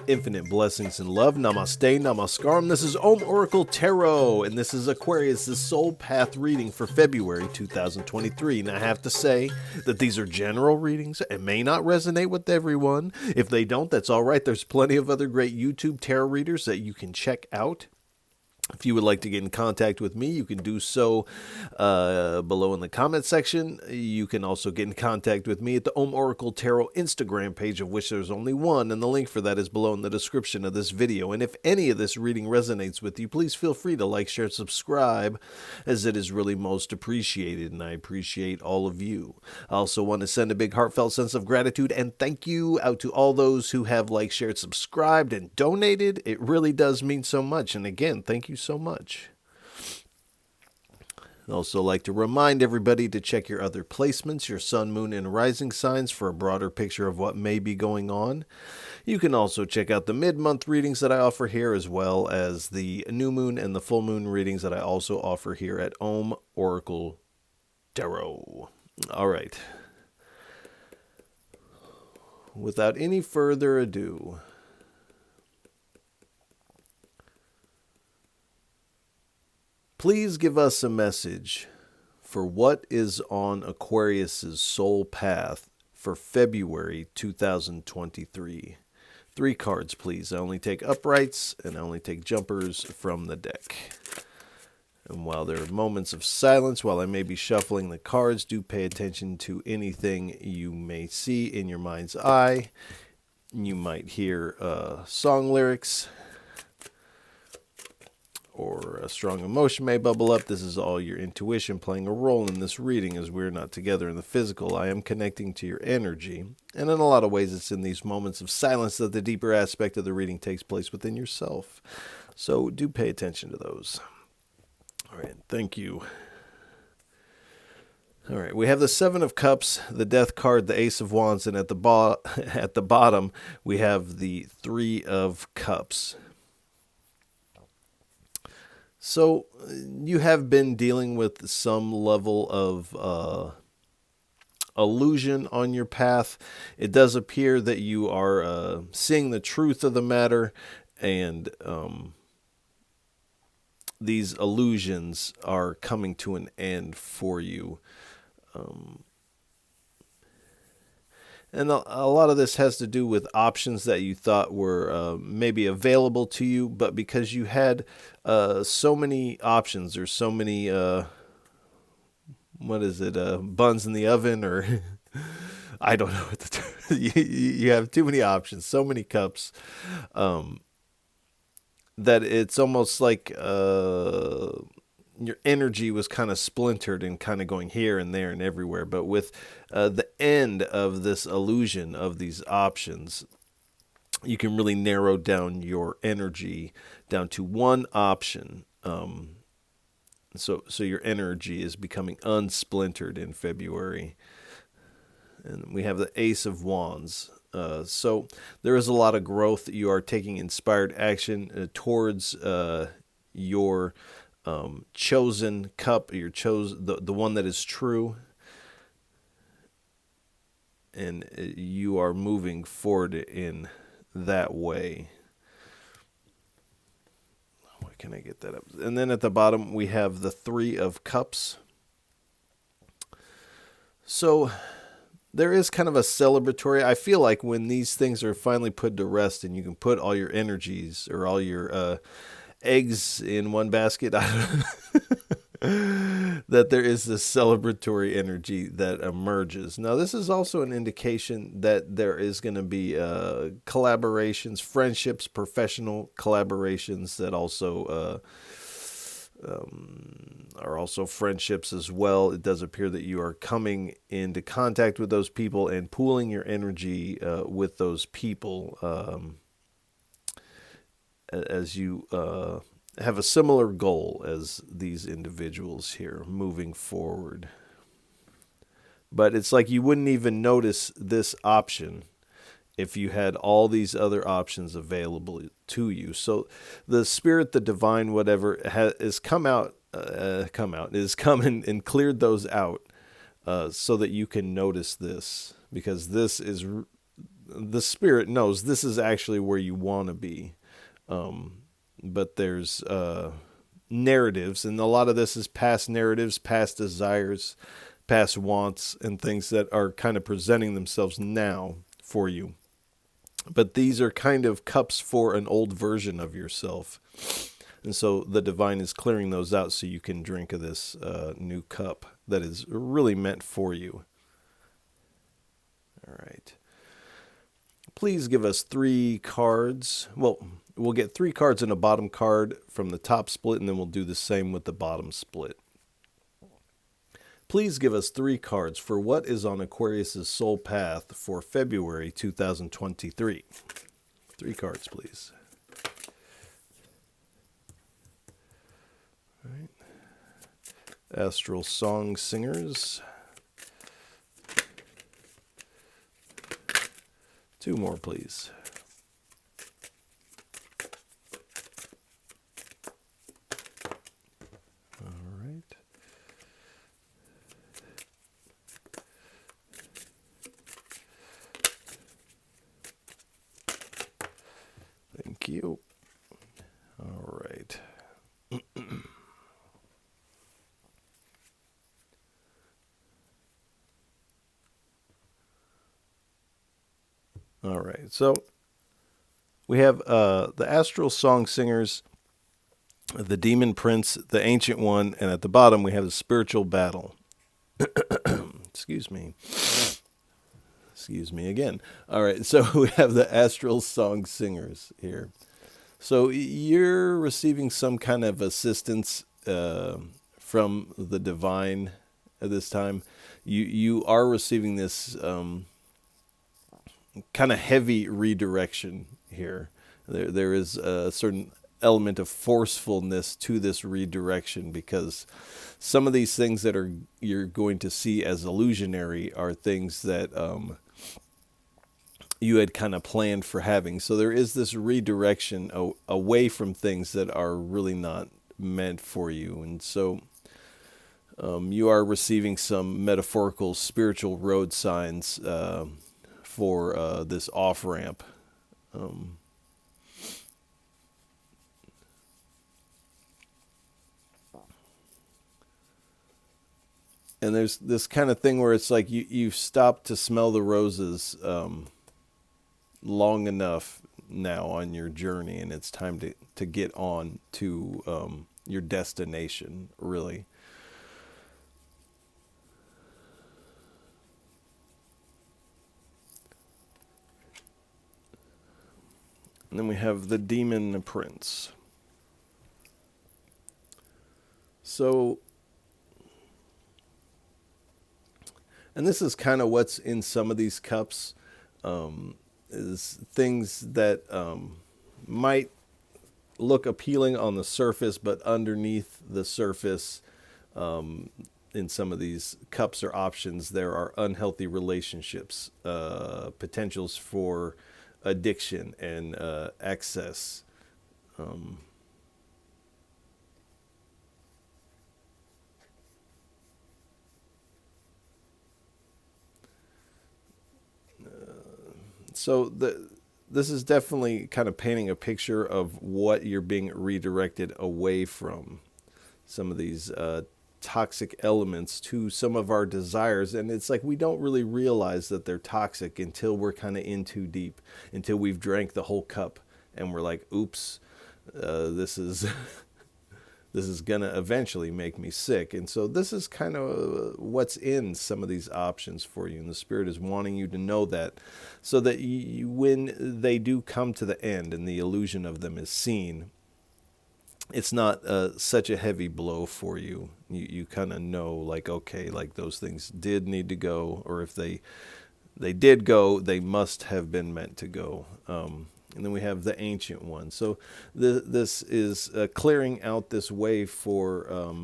Infinite blessings and love. Namaste, namaskaram. This is Om Oracle Tarot, and this is Aquarius' Soul Path reading for February 2023. And I have to say that these are general readings and may not resonate with everyone. If they don't, that's all right. There's plenty of other great YouTube tarot readers that you can check out. If you would like to get in contact with me, you can do so below in the comment section. You can also get in contact with me at the Om Oracle Tarot Instagram page, of which there's only one, and the link for that is below in the description of this video. And if any of this reading resonates with you, please feel free to like, share, subscribe, as it is really most appreciated, and I appreciate all of you. I also want to send a big heartfelt sense of gratitude and thank you out to all those who have liked, shared, subscribed, and donated. It really does mean so much, and again, thank you so much. I'd also like to remind everybody to check your other placements, your sun, moon, and rising signs for a broader picture of what may be going on. You can also check out the mid-month readings that I offer here, as well as the new moon and the full moon readings that I also offer here at Om Oracle Tarot. All right. Without any further ado, please give us a message for what is on Aquarius's soul path for February 2023. 3 cards, please. I only take uprights and I only take jumpers from the deck. And while there are moments of silence, while I may be shuffling the cards, do pay attention to anything you may see in your mind's eye. You might hear song lyrics, or a strong emotion may bubble up. This is all your intuition playing a role in this reading, as we're not together in the physical. I am connecting to your energy, and in a lot of ways it's in these moments of silence that the deeper aspect of the reading takes place within yourself. So do pay attention to those. All right, thank you. All right, we have the 7 of Cups, the Death card, the Ace of Wands, and at the bottom we have the 3 of Cups. So you have been dealing with some level of illusion on your path. It does appear that you are seeing the truth of the matter, and these illusions are coming to an end for you. And a lot of this has to do with options that you thought were maybe available to you, but because you had so many options, or so many, buns in the oven, or I don't know what the term. You have too many options, so many cups, that it's almost like your energy was kind of splintered and kind of going here and there and everywhere. But with the end of this illusion of these options, you can really narrow down your energy down to one option. So your energy is becoming unsplintered in February. And we have the Ace of Wands. So there is a lot of growth. You are taking inspired action towards your chosen cup, the one that is true, and you are moving forward in that way. Why can I get that up? And then at the bottom we have the 3 of Cups. So there is kind of a celebratory, I feel like, when these things are finally put to rest and you can put all your energies, or all your eggs in one basket, that there is this celebratory energy that emerges. Now, this is also an indication that there is going to be collaborations, friendships, professional collaborations that also are also friendships as well. It does appear that you are coming into contact with those people and pooling your energy with those people, as you have a similar goal as these individuals here moving forward. But it's like you wouldn't even notice this option if you had all these other options available to you. So the spirit, the divine, whatever, has come and cleared those out, so that you can notice this, because this is the spirit knows this is actually where you want to be. But there's narratives, and a lot of this is past narratives, past desires, past wants, and things that are kind of presenting themselves now for you. But these are kind of cups for an old version of yourself. And so the divine is clearing those out so you can drink of this new cup that is really meant for you. All right. Please give us 3 cards. Well, we'll get 3 cards and a bottom card from the top split, and then we'll do the same with the bottom split. Please give us 3 cards for what is on Aquarius' soul path for February 2023. 3 cards, please. All right. Astral Song Singers. 2 more, please. All right. Thank you. All right. All right, so we have the Astral Song Singers, the Demon Prince, the Ancient One, and at the bottom we have the Spiritual Battle. Excuse me. Excuse me again. All right, so we have the Astral Song Singers here. So you're receiving some kind of assistance from the divine at this time. You are receiving this kind of heavy redirection here. There is a certain element of forcefulness to this redirection, because some of these things that you're going to see as illusionary are things that you had kind of planned for having. So there is this redirection away from things that are really not meant for you. And so you are receiving some metaphorical spiritual road signs for this off-ramp. And there's this kind of thing where it's like you've stopped to smell the roses long enough now on your journey, and it's time to get on to your destination, really. And then we have the Demon Prince. So, and this is kind of what's in some of these cups, is things that might look appealing on the surface, but underneath the surface, in some of these cups or options, there are unhealthy relationships, potentials for addiction and excess. So this is definitely kind of painting a picture of what you're being redirected away from. Some of these toxic elements to some of our desires, and it's like we don't really realize that they're toxic until we're kind of in too deep, until we've drank the whole cup and we're like, oops, this is this is gonna eventually make me sick. And so this is kind of what's in some of these options for you, and the Spirit is wanting you to know that, so that you, when they do come to the end and the illusion of them is seen, it's not such a heavy blow for you. You kind of know, like, okay, like those things did need to go, or if they did go, they must have been meant to go. And then we have the Ancient One. So this is clearing out this way for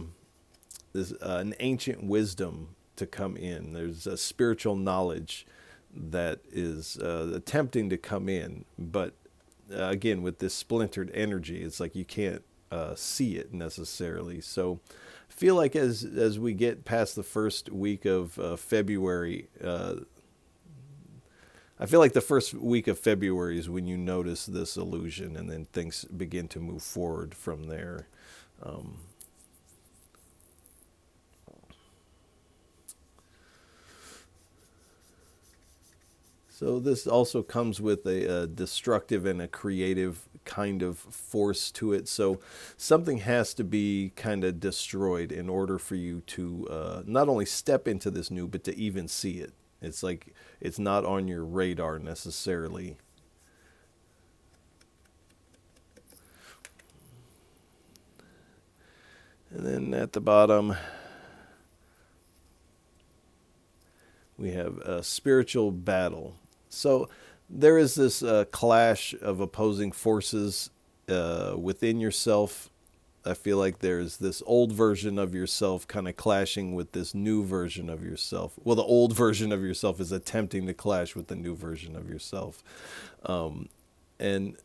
this an ancient wisdom to come in. There's a spiritual knowledge that is attempting to come in, but again, with this splintered energy, it's like you can't see it necessarily. So I feel like as we get past the first week of February, I feel like the first week of February is when you notice this illusion, and then things begin to move forward from there. Um, So this also comes with a destructive and a creative kind of force to it. So something has to be kind of destroyed in order for you to not only step into this new, but to even see it. It's like it's not on your radar necessarily. And then at the bottom, we have a spiritual battle. So there is this clash of opposing forces within yourself. I feel like there's this old version of yourself kind of clashing with this new version of yourself. Well, the old version of yourself is attempting to clash with the new version of yourself. And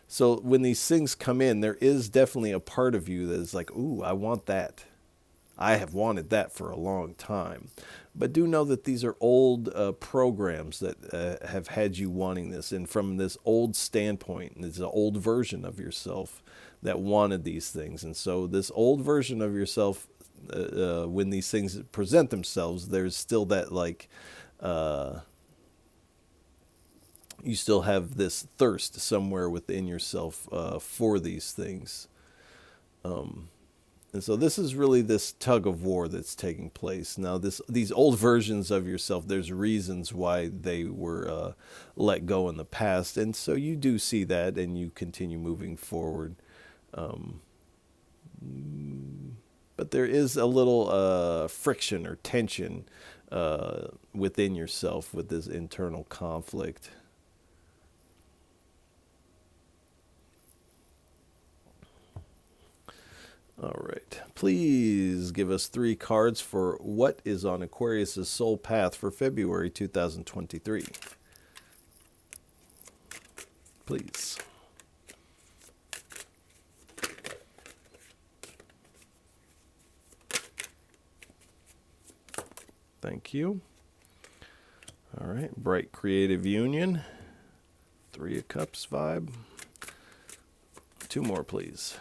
so when these things come in, there is definitely a part of you that is like, ooh, I want that. I have wanted that for a long time. But do know that these are old programs that have had you wanting this. And from this old standpoint, it's an old version of yourself that wanted these things. And so this old version of yourself, when these things present themselves, there's still that like, you still have this thirst somewhere within yourself for these things. And so this is really this tug of war that's taking place. Now, these old versions of yourself, there's reasons why they were let go in the past. And so you do see that and you continue moving forward. But there is a little friction or tension within yourself with this internal conflict. All right. Please give us 3 cards for what is on Aquarius' soul path for February 2023. Please. Thank you. All right. Bright creative union. 3 of Cups vibe. 2 more, please.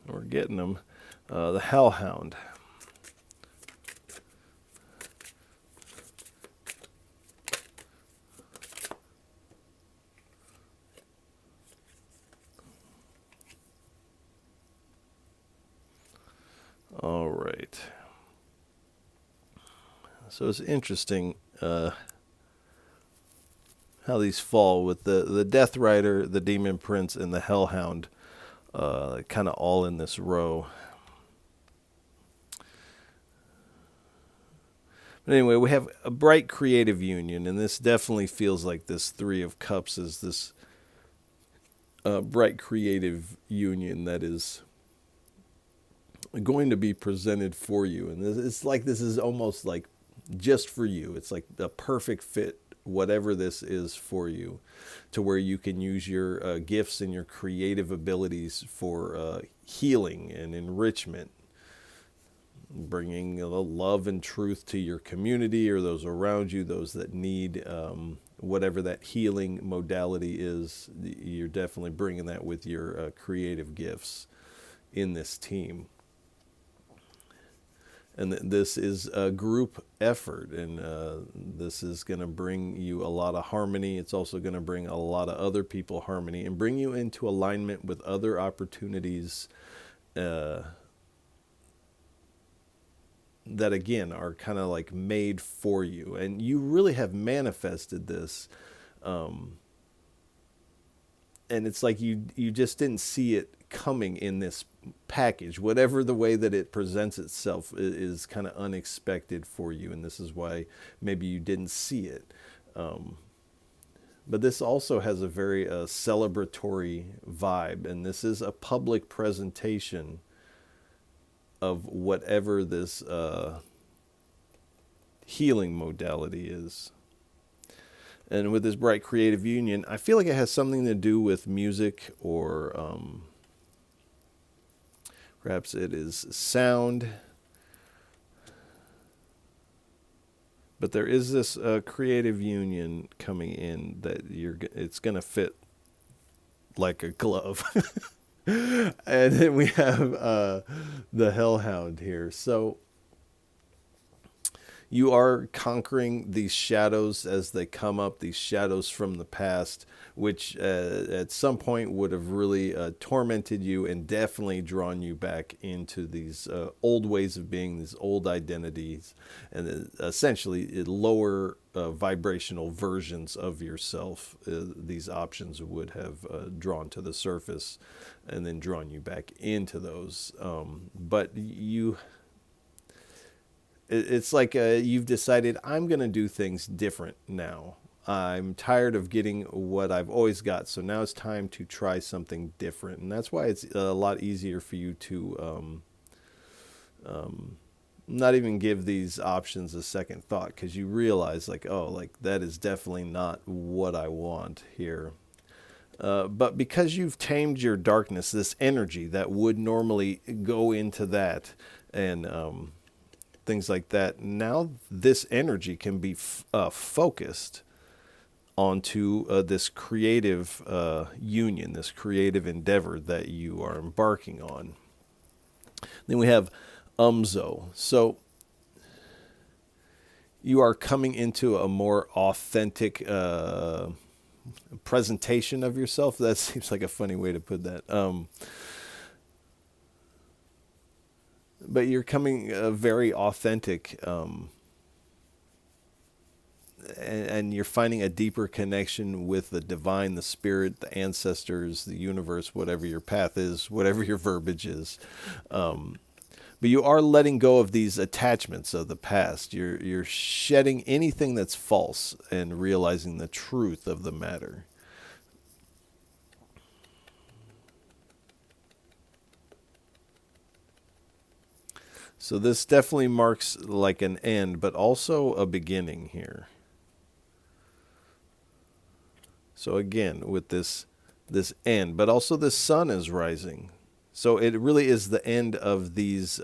We're getting them. The Hellhound. All right. So it's interesting how these fall with the Death Rider, the Demon Prince, and the Hellhound. Kind of all in this row. But anyway, we have a bright creative union, and this definitely feels like this 3 of Cups is this bright creative union that is going to be presented for you. And it's like this is almost like just for you. It's like a perfect fit, whatever this is for you, to where you can use your gifts and your creative abilities for healing and enrichment, bringing love and truth to your community or those around you, those that need whatever that healing modality is. You're definitely bringing that with your creative gifts in this team. And this is a group effort, and this is going to bring you a lot of harmony. It's also going to bring a lot of other people harmony and bring you into alignment with other opportunities that, again, are kind of like made for you. And you really have manifested this. And it's like you just didn't see it coming in this package. Whatever the way that it presents itself is kind of unexpected for you, and this is why maybe you didn't see it. But this also has a very celebratory vibe, and this is a public presentation of whatever this healing modality is. And with this bright creative union, I feel like it has something to do with music or Perhaps it is sound. But there is this creative union coming in that it's going to fit like a glove. And then we have the Hellhound here. So you are conquering these shadows as they come up, these shadows from the past, which at some point would have really tormented you and definitely drawn you back into these old ways of being, these old identities, and essentially lower vibrational versions of yourself. These options would have drawn to the surface and then drawn you back into those. But it's like you've decided, I'm going to do things different now. I'm tired of getting what I've always got, so now it's time to try something different. And that's why it's a lot easier for you to not even give these options a second thought, because you realize, like, oh, like that is definitely not what I want here. But because you've tamed your darkness, this energy that would normally go into that and things like that, now this energy can be focused onto this creative union, this creative endeavor that you are embarking on. Then we have Umzo. So you are coming into a more authentic presentation of yourself. That seems like a funny way to put that. But you're coming very authentic, and you're finding a deeper connection with the divine, the spirit, the ancestors, the universe, whatever your path is, whatever your verbiage is. But you are letting go of these attachments of the past. You're shedding anything that's false and realizing the truth of the matter. So this definitely marks like an end, but also a beginning here. So again, with this end, but also the sun is rising. So it really is the end of these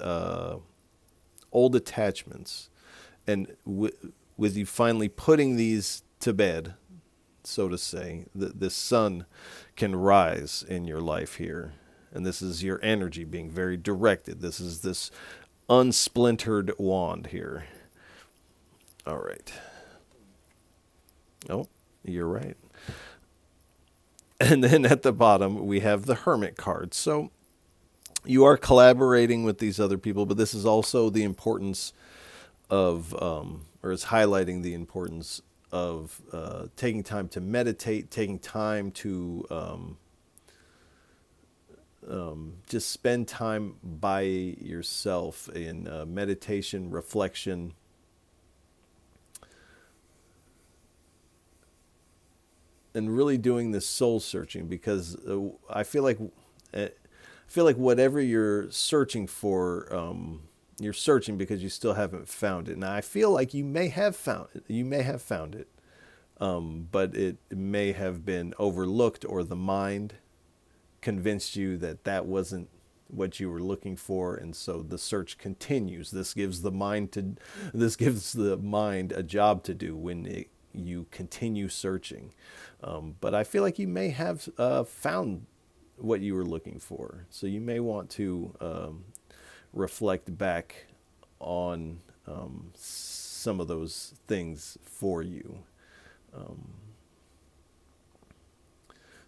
old attachments. And with you finally putting these to bed, so to say, the sun can rise in your life here. And this is your energy being very directed. This is this unsplintered wand here. All right. Oh, you're right. And then at the bottom, we have the Hermit card. So you are collaborating with these other people, but this is also the importance of, or it's highlighting the importance of taking time to meditate, taking time to just spend time by yourself in meditation, reflection. And really doing this soul searching, because I feel like whatever you're searching for, you're searching because you still haven't found it. Now I feel like you may have found it. You may have found it, but it may have been overlooked, or the mind convinced you that that wasn't what you were looking for, and so the search continues. This gives the mind a job to do when you continue searching. But I feel like you may have found what you were looking for. So you may want to reflect back on some of those things for you.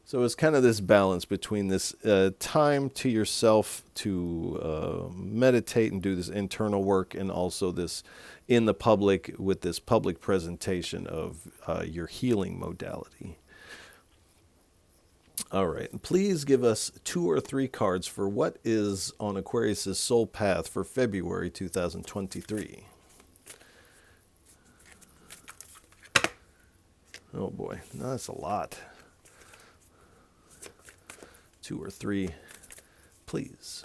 So it's kind of this balance between this time to yourself to meditate and do this internal work, and also this in the public with this public presentation of your healing modality. All right, please give us 2 or 3 cards for what is on Aquarius' soul path for February 2023. Oh boy, no, that's a lot. 2 or 3, please.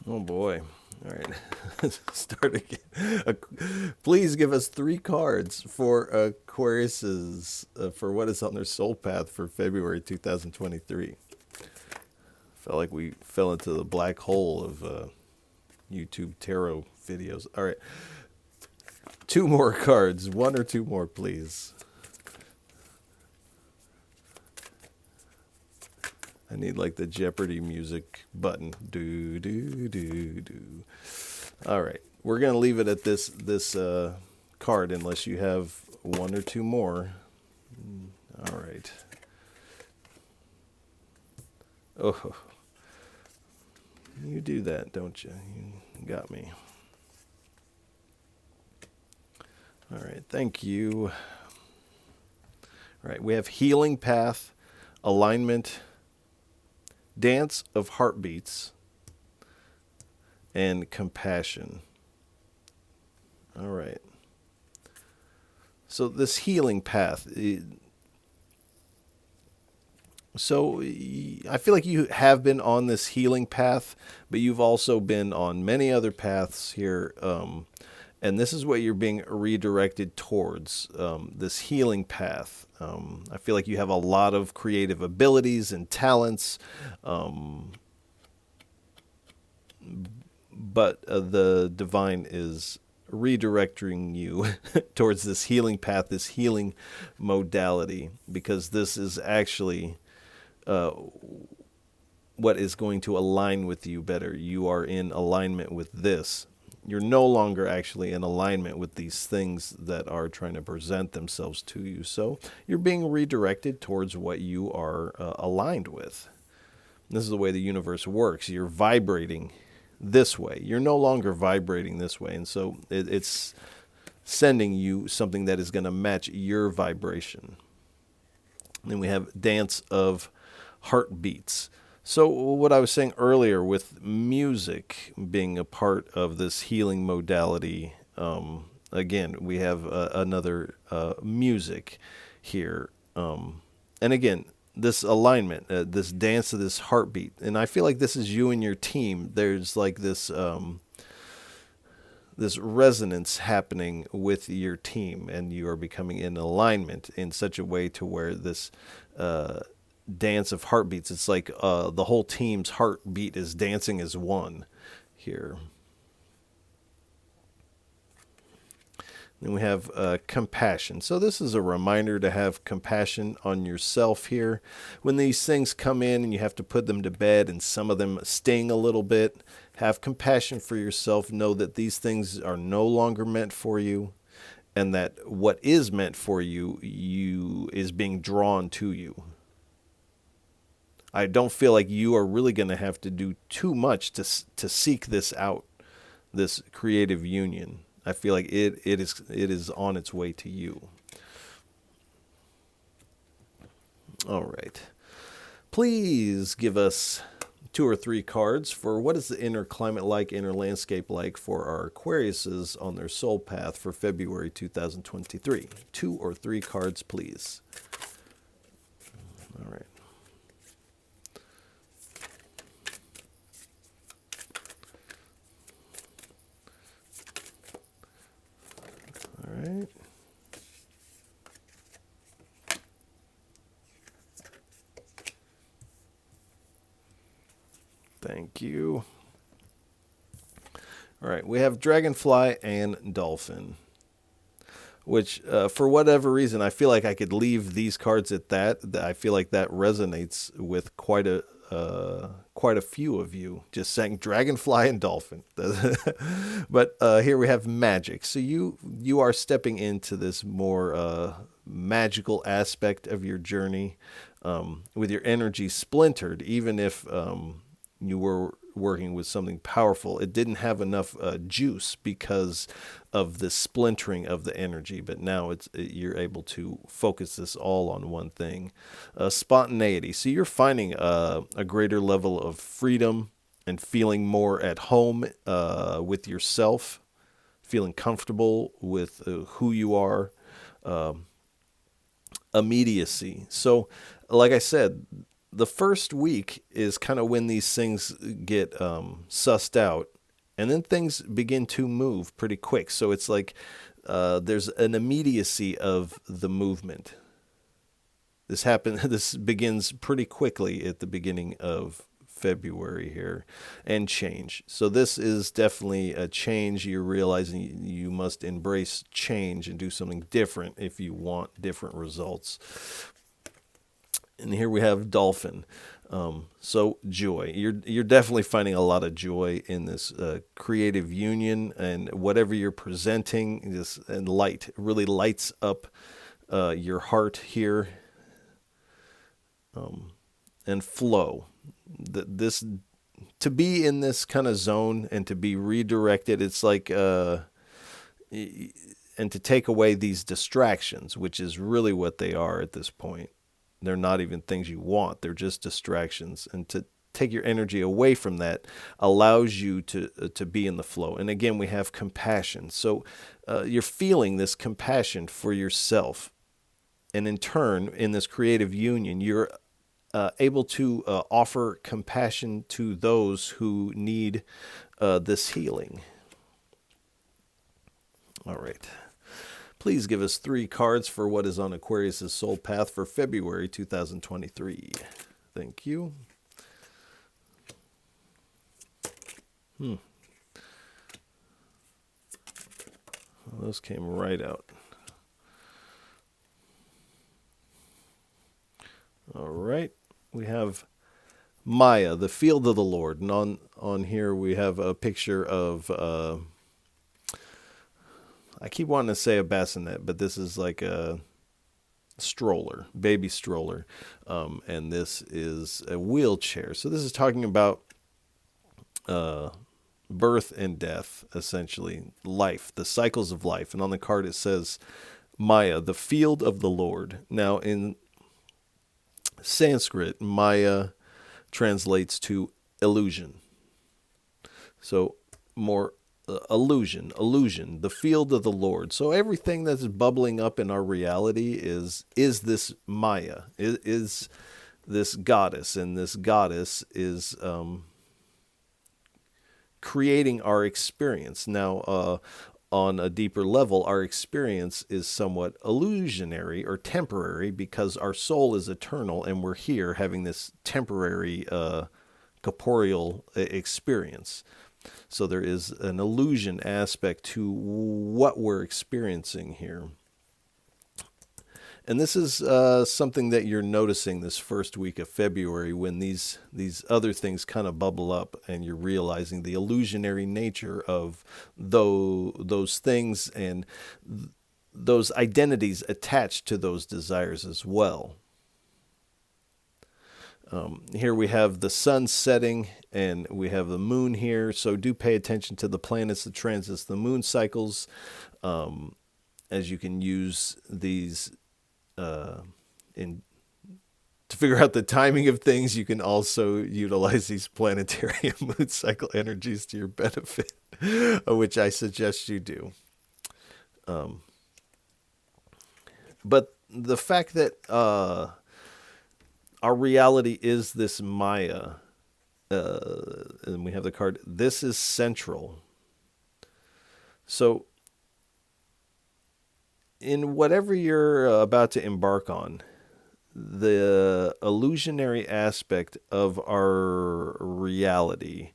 Oh boy. All right. Start again. Please give us 3 cards for Aquarius's for what is on their soul path for February 2023. Felt like we fell into the black hole of YouTube tarot videos. All right. 2 more cards. 1 or 2 more, please. I need like the Jeopardy music button. Do do do do. All right, we're gonna leave it at this card unless you have 1 or 2 more. All right. Oh, you do that, don't you? You got me. All right, thank you. All right, we have healing path, alignment, dance of heartbeats, and compassion. All right. So this healing path. So I feel like you have been on this healing path, but you've also been on many other paths here. And this is what you're being redirected towards, this healing path. I feel like you have a lot of creative abilities and talents, but the divine is redirecting you towards this healing path, this healing modality, because this is actually what is going to align with you better. You are in alignment with this. You're no longer actually in alignment with these things that are trying to present themselves to you. So you're being redirected towards what you are aligned with. This is the way the universe works. You're vibrating this way. You're no longer vibrating this way. And so it's sending you something that is going to match your vibration. Then we have dance of heartbeats. So what I was saying earlier with music being a part of this healing modality, again, we have another music here. And again, this alignment, this dance of this heartbeat. And I feel like this is you and your team. There's like this this resonance happening with your team, and you are becoming in alignment in such a way to where this dance of heartbeats, it's like the whole team's heartbeat is dancing as one here. Then we have compassion. So this is a reminder to have compassion on yourself here. When these things come in and you have to put them to bed and some of them sting a little bit, have compassion for yourself. Know that these things are no longer meant for you, and that what is meant for you is being drawn to you. I don't feel like you are really going to have to do too much to seek this out, this creative union. I feel like it is on its way to you. All right. Please give us 2 or 3 cards for what is the inner climate like, inner landscape like for our Aquariuses on their soul path for February 2023. 2 or 3 cards, please. All right. All right. Thank you. All right, we have dragonfly and dolphin, which for whatever reason, I feel like I could leave these cards at that. I feel like that resonates with quite a few of you, just saying dragonfly and dolphin. But here we have magic. So you are stepping into this more magical aspect of your journey, with your energy splintered. Even if you were working with something powerful, it didn't have enough juice because of the splintering of the energy. But now you're able to focus this all on one thing. Spontaneity. So you're finding a greater level of freedom and feeling more at home with yourself, feeling comfortable with who you are. Immediacy. So like I said, the first week is kind of when these things get sussed out, and then things begin to move pretty quick. So it's like there's an immediacy of the movement. This begins pretty quickly at the beginning of February here, and change. So this is definitely a change. You're realizing you must embrace change and do something different if you want different results. And here we have dolphin. So joy. You're definitely finding a lot of joy in this creative union, and whatever you're presenting, and light really lights up your heart here. And flow. This, to be in this kind of zone and to be redirected, it's like and to take away these distractions, which is really what they are at this point. They're not even things you want. They're just distractions. And to take your energy away from that allows you to be in the flow. And again, we have compassion. So you're feeling this compassion for yourself. And in turn, in this creative union, you're able to offer compassion to those who need this healing. All right. Please give us 3 cards for what is on Aquarius' soul path for February 2023. Thank you. Well, those came right out. All right. We have Maya, the field of the Lord. And on here we have a picture of... I keep wanting to say a bassinet, but this is like a stroller, baby stroller. And this is a wheelchair. So this is talking about birth and death, essentially. Life, the cycles of life. And on the card it says, Maya, the field of the Lord. Now in Sanskrit, Maya translates to illusion. So more illusion, the field of the Lord. So everything that's bubbling up in our reality is this Maya, is this goddess, and this goddess is creating our experience. Now, on a deeper level, our experience is somewhat illusionary or temporary because our soul is eternal and we're here having this temporary corporeal experience. So there is an illusion aspect to what we're experiencing here. And this is something that you're noticing this first week of February when these other things kind of bubble up and you're realizing the illusionary nature of those things and those identities attached to those desires as well. Here we have the sun setting and we have the moon here. So do pay attention to the planets, the transits, the moon cycles, as you can use these to figure out the timing of things. You can also utilize these planetary and moon cycle energies to your benefit, which I suggest you do. But the fact that our reality is this Maya, and we have the card, this is central. So in whatever you're about to embark on, the illusionary aspect of our reality,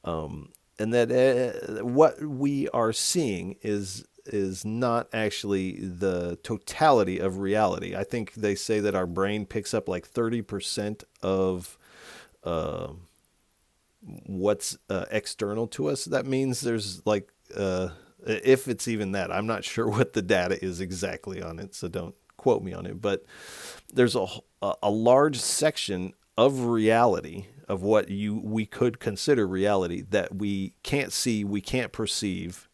and that what we are seeing is not actually the totality of reality. I think they say that our brain picks up like 30% of what's external to us. That means there's like, if it's even that, I'm not sure what the data is exactly on it, so don't quote me on it, but there's a large section of reality, of what we could consider reality, that we can't see, we can't perceive.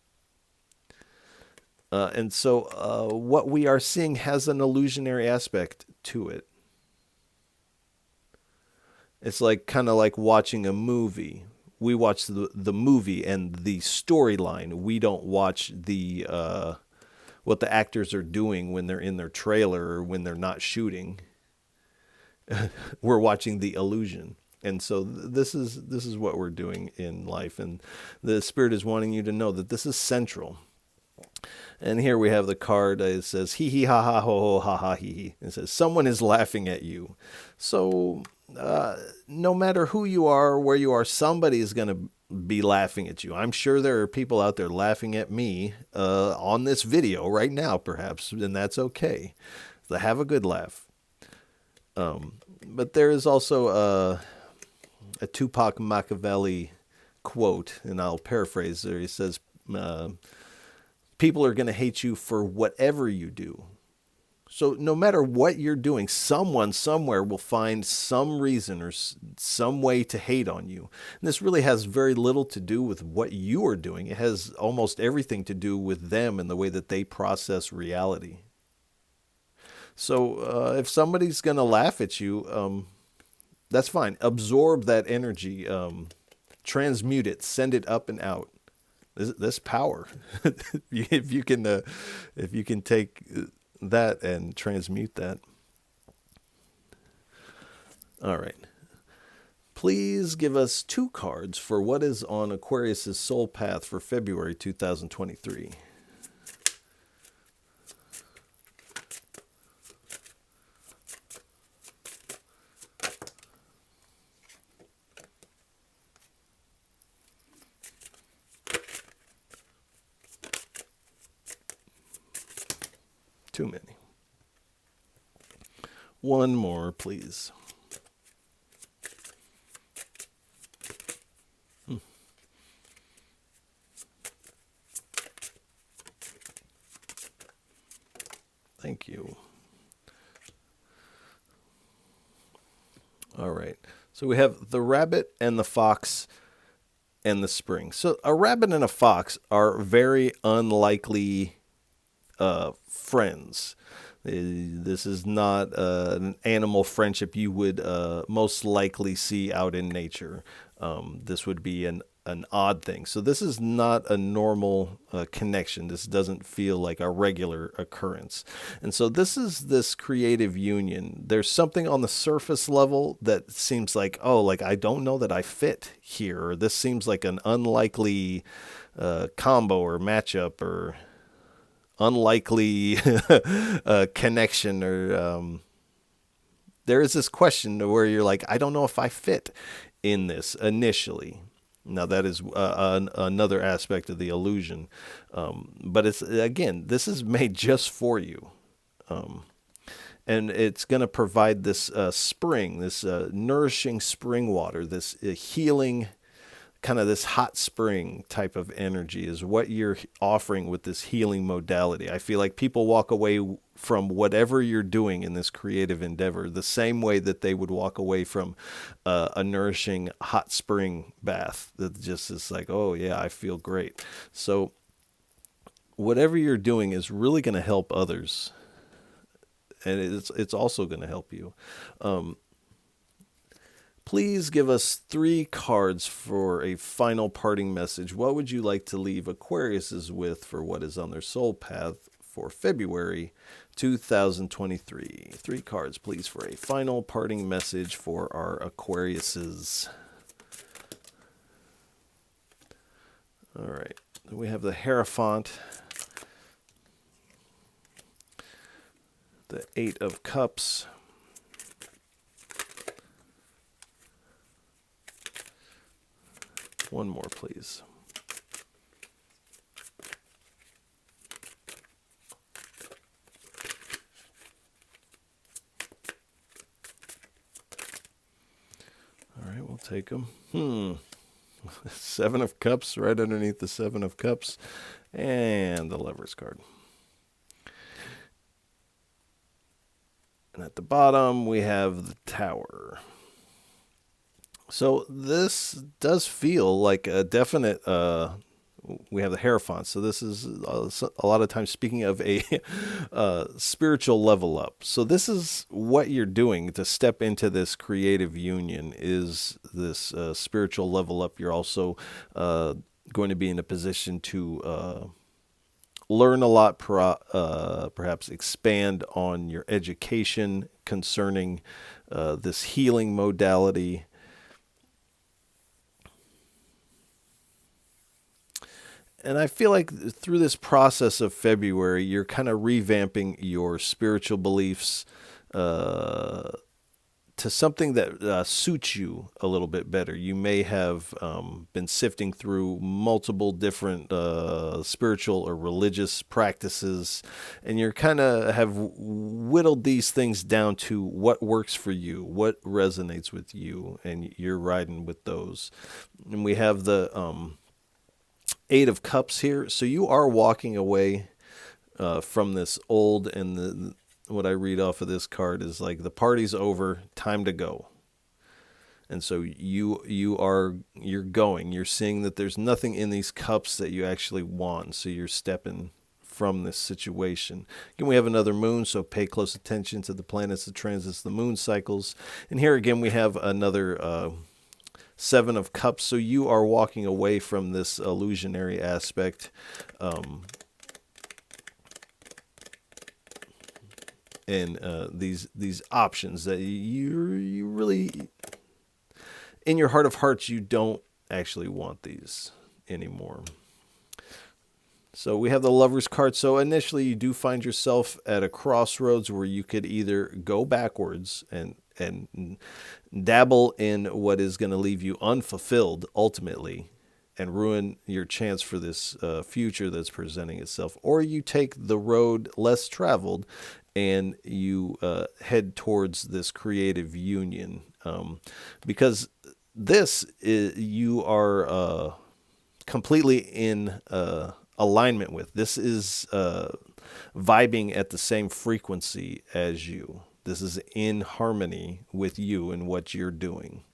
And so what we are seeing has an illusionary aspect to it. It's like kind of like watching a movie. We watch the movie and the storyline. We don't watch the what the actors are doing when they're in their trailer or when they're not shooting. we're watching the illusion. And so this is what we're doing in life, and the Spirit is wanting you to know that this is central. And here we have the card. It says, hee hee ha ha ho ho ha ha hee hee. It says, someone is laughing at you. So no matter who you are or where you are, somebody is going to be laughing at you. I'm sure there are people out there laughing at me on this video right now, perhaps, and that's okay. So have a good laugh. But there is also a Tupac Machiavelli quote, and I'll paraphrase there. He says, people are going to hate you for whatever you do. So no matter what you're doing, someone somewhere will find some reason or some way to hate on you. And this really has very little to do with what you are doing. It has almost everything to do with them and the way that they process reality. So if somebody's going to laugh at you, that's fine. Absorb that energy, transmute it, send it up and out. This power, if you can take that and transmute that. All right. Please give us 2 cards for what is on Aquarius's soul path for February 2023. Too many. One more, please. Thank you. All right. So we have the rabbit and the fox and the spring. So a rabbit and a fox are very unlikely friends. This is not an animal friendship you would most likely see out in nature. This would be an odd thing. So this is not a normal connection. This doesn't feel like a regular occurrence. And so this creative union. There's something on the surface level that seems like, oh, like I don't know that I fit here. Or this seems like an unlikely combo or matchup or unlikely connection, or there is this question where you're like, I don't know if I fit in this initially. Now that is another aspect of the illusion, but it's, again, this is made just for you, and it's going to provide this spring, this nourishing spring water, this healing, kind of this hot spring type of energy is what you're offering with this healing modality. I feel like people walk away from whatever you're doing in this creative endeavor the same way that they would walk away from a nourishing hot spring bath that just is like, oh yeah, I feel great. So whatever you're doing is really going to help others, and it's also going to help you. Please give us 3 cards for a final parting message. What would you like to leave Aquariuses with for what is on their soul path for February 2023? 3 cards, please, for a final parting message for our Aquariuses. All right. We have the Hierophant, the 8 of Cups, one more, please. All right, we'll take them. 7 of Cups right underneath the 7 of Cups, and the Lovers card. And at the bottom, we have the Tower. So this does feel like a definite, we have the Hierophant. So this is a lot of times speaking of a spiritual level up. So this is what you're doing to step into this creative union, is this spiritual level up. You're also going to be in a position to learn a lot, perhaps expand on your education concerning this healing modality. And I feel like through this process of February, you're kind of revamping your spiritual beliefs to something that suits you a little bit better. You may have been sifting through multiple different spiritual or religious practices, and you're kind of have whittled these things down to what works for you, what resonates with you, and you're riding with those. And we have the Eight of Cups here. So you are walking away from this old, and what I read off of this card is like the party's over, time to go. And so you're going. You're seeing that there's nothing in these cups that you actually want. So you're stepping from this situation. Again, we have another moon, so pay close attention to the planets that transits the moon cycles. And here again we have another Seven of Cups. So you are walking away from this illusionary aspect. And these options that you really, in your heart of hearts, you don't actually want these anymore. So we have the Lover's card. So initially you do find yourself at a crossroads where you could either go backwards and dabble in what is going to leave you unfulfilled ultimately and ruin your chance for this future that's presenting itself, or you take the road less traveled and you head towards this creative union, because this is, you are completely in alignment with. This is vibing at the same frequency as you. This is in harmony with you and what you're doing.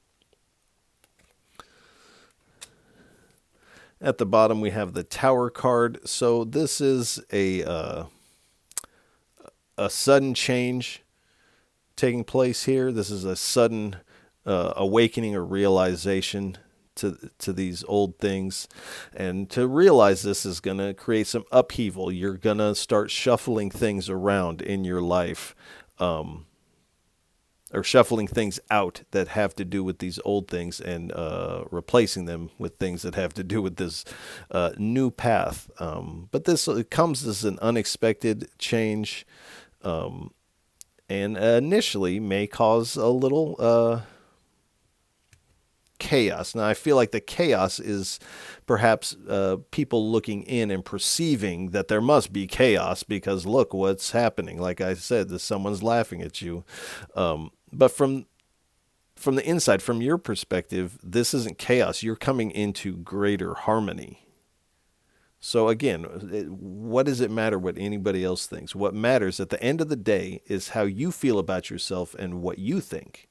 At the bottom, we have the Tower card. So this is a sudden change taking place here. This is a sudden awakening or realization to these old things. And to realize this is going to create some upheaval. You're going to start shuffling things around in your life. Or shuffling things out that have to do with these old things and replacing them with things that have to do with this new path. But this comes as an unexpected change, and initially may cause a little chaos. Now, I feel like the chaos is perhaps people looking in and perceiving that there must be chaos because look what's happening. Like I said, someone's laughing at you. But from the inside, from your perspective, this isn't chaos. You're coming into greater harmony. So again, what does it matter what anybody else thinks? What matters at the end of the day is how you feel about yourself and what you think.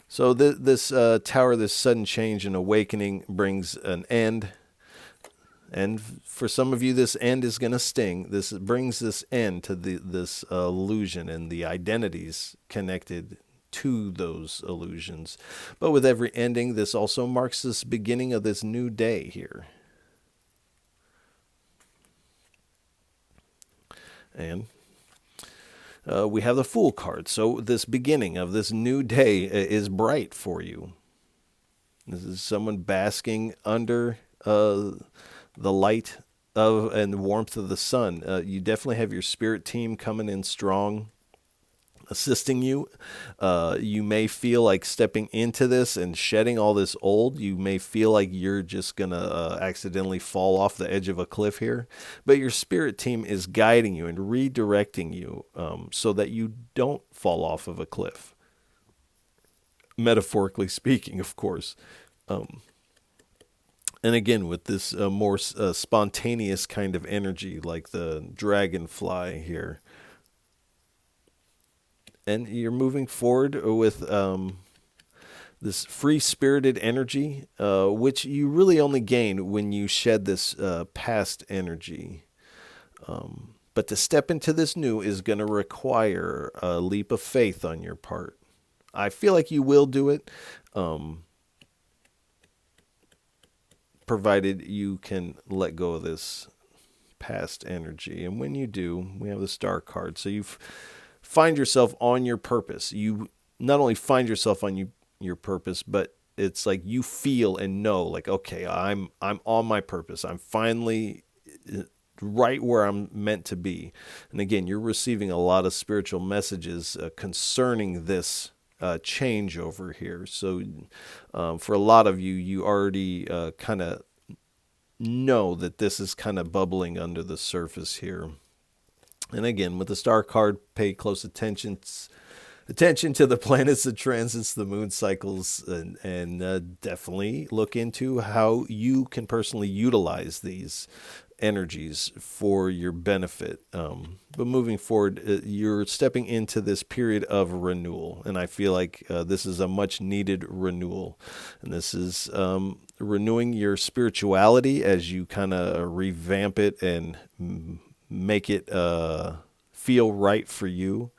So this tower, this sudden change and awakening brings an end. And for some of you, this end is going to sting. This brings this end to this illusion and the identities connected to those illusions. But with every ending, this also marks this beginning of this new day here. And we have the Fool card. So this beginning of this new day is bright for you. This is someone basking under the light of and warmth of the sun. You definitely have your spirit team coming in strong, assisting you. You may feel like stepping into this and shedding all this old. You may feel like you're just going to accidentally fall off the edge of a cliff here. But your spirit team is guiding you and redirecting you so that you don't fall off of a cliff. Metaphorically speaking, of course. And again, with this more spontaneous kind of energy, like the dragonfly here. And you're moving forward with this free-spirited energy, which you really only gain when you shed this past energy. But to step into this new is going to require a leap of faith on your part. I feel like you will do it. Provided you can let go of this past energy. And when you do, we have the Star card. So you find yourself on your purpose. You not only find yourself on your purpose, but it's like you feel and know, like, okay, I'm on my purpose. I'm finally right where I'm meant to be. And again, you're receiving a lot of spiritual messages concerning this change over here. So for a lot of you, you already kind of know that this is kind of bubbling under the surface here. And again, with the Star card, pay close attention to the planets, the transits, the moon cycles, and definitely look into how you can personally utilize these energies for your benefit. But moving forward, you're stepping into this period of renewal, and I feel like this is a much needed renewal. And this is renewing your spirituality as you kind of revamp it and make it feel right for you.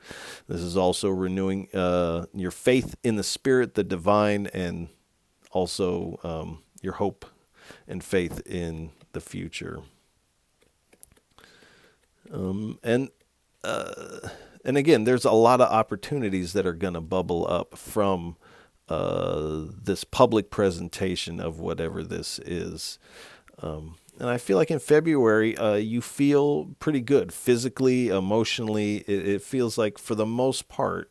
This is also renewing your faith in the spirit, the divine, and also your hope and faith in the future. And again, there's a lot of opportunities that are going to bubble up from this public presentation of whatever this is. And I feel like in February, you feel pretty good physically, emotionally. It feels like, for the most part,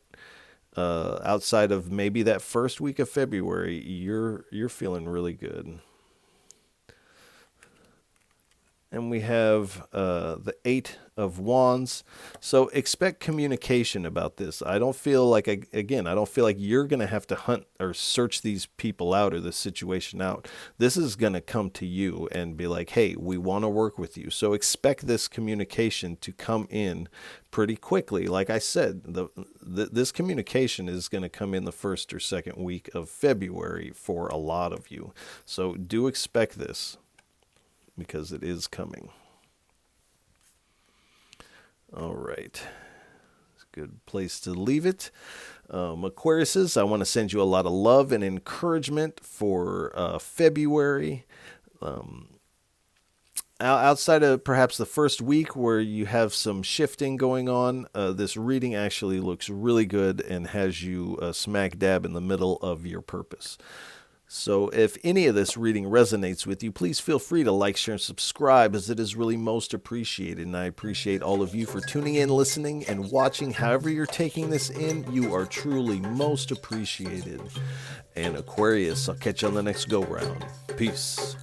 outside of maybe that first week of February, you're feeling really good. And we have the Eight of Wands. So expect communication about this. I don't feel like, I don't feel like you're going to have to hunt or search these people out or this situation out. This is going to come to you and be like, hey, we want to work with you. So expect this communication to come in pretty quickly. Like I said, this communication is going to come in the first or second week of February for a lot of you. So do expect this, because it is coming. All right. It's a good place to leave it. Aquariuses, I want to send you a lot of love and encouragement for February. Outside of perhaps the first week where you have some shifting going on, this reading actually looks really good and has you smack dab in the middle of your purpose. So if any of this reading resonates with you, please feel free to like, share, and subscribe, as it is really most appreciated. And I appreciate all of you for tuning in, listening, and watching. However you're taking this in, you are truly most appreciated. And Aquarius, I'll catch you on the next go-round. Peace.